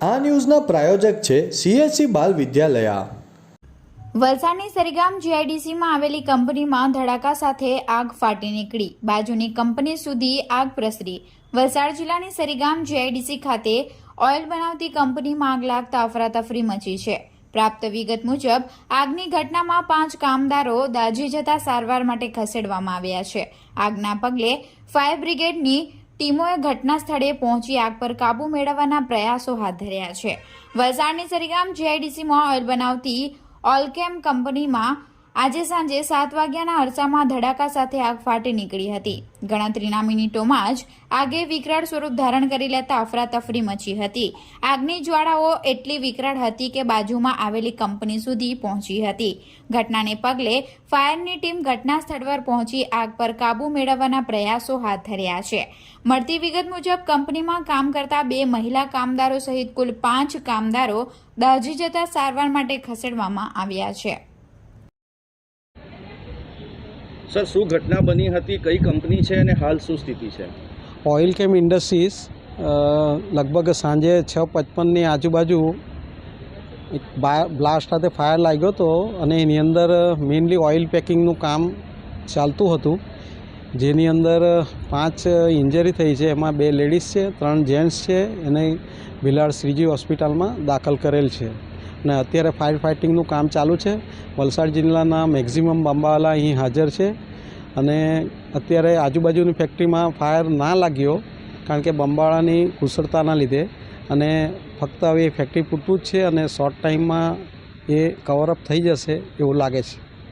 આ ન્યૂઝના પ્રાયોજક છે CSC બાલ વિદ્યાલયા। વલસાડની સરીગામ GIDCમાં આવેલી કંપનીમાં ધડાકા સાથે આગ ફાટી નીકળી, બાજુની કંપની સુધી આગ પ્રસરી। વલસાડ જિલ્લાની સરીગામ GIDC ખાતે ઓઇલ બનાવતી કંપનીમાં આગ લાગતા અફરાતફરી મચી છે। પ્રાપ્ત વિગત મુજબ આગની ઘટનામાં 5 કામદારો દાઝી જતા સારવાર માટે ખસેડવામાં આવ્યા છે। આગના પગલે ફાયર બ્રિગેડની ટીમોએ ઘટના સ્થળે પહોંચી આગ પર કાબુ મેળવવાના પ્રયાસો હાથ ધર્યા છે। વલસાડની સરીગામ GIDCમાં ઓઇલ બનાવતી ઓલકેમ કંપનીમાં આજે સાંજે 7 વાગ્યાના અરસામાં ધડાકા સાથે આગ ફાટી નીકળી હતી। ગણતરીના મિનિટોમાં જ આગે વિકરાળ સ્વરૂપ ધારણ કરી લેતા અફરાતફરી મચી હતી। આગની જ્વાળાઓ એટલી વિકરાળ હતી કે બાજુમાં આવેલી કંપની સુધી પહોંચી હતી। ઘટનાને પગલે ફાયરની ટીમ ઘટના સ્થળ પર પહોંચી આગ પર કાબુ મેળવવાના પ્રયાસો હાથ ધર્યા છે। મળતી વિગત મુજબ કંપનીમાં કામ કરતા 2 મહિલા કામદારો સહિત કુલ 5 કામદારો દાઝી જતા સારવાર માટે ખસેડવામાં આવ્યા છે। સર, શું ઘટના બની હતી, કઈ કંપની છે અને હાલ શું સ્થિતિ છે? ઓઇલકેમ ઇન્ડસ્ટ્રીઝ લગભગ સાંજે 6:55ની આજુબાજુ એક બ્લાસ્ટ સાથે ફાયર લાગ્યો હતો અને એની અંદર મેઇનલી ઓઇલ પેકિંગનું કામ ચાલતું હતું, જેની અંદર 5 ઇન્જરી થઈ છે। એમાં 2 લેડીઝ છે, 3 જેન્ટ્સ છે, એને ભીલાડ શ્રીજી હોસ્પિટલમાં દાખલ કરેલ છે અને અત્યારે ફાયર ફાઇટિંગનું કામ ચાલુ છે। વલસાડ જિલ્લાના મેક્ઝિમમ બંબાવાલા અહીં હાજર છે અને અત્યારે આજુબાજુની ફેક્ટરીમાં ફાયર ના લાગ્યો કારણ કે બંબાવાળાની કુશળતાના લીધે, અને ફક્ત હવે ફેક્ટરી પૂરતું જ છે અને શોર્ટ ટાઈમમાં એ કવરઅપ થઈ જશે એવું લાગે છે।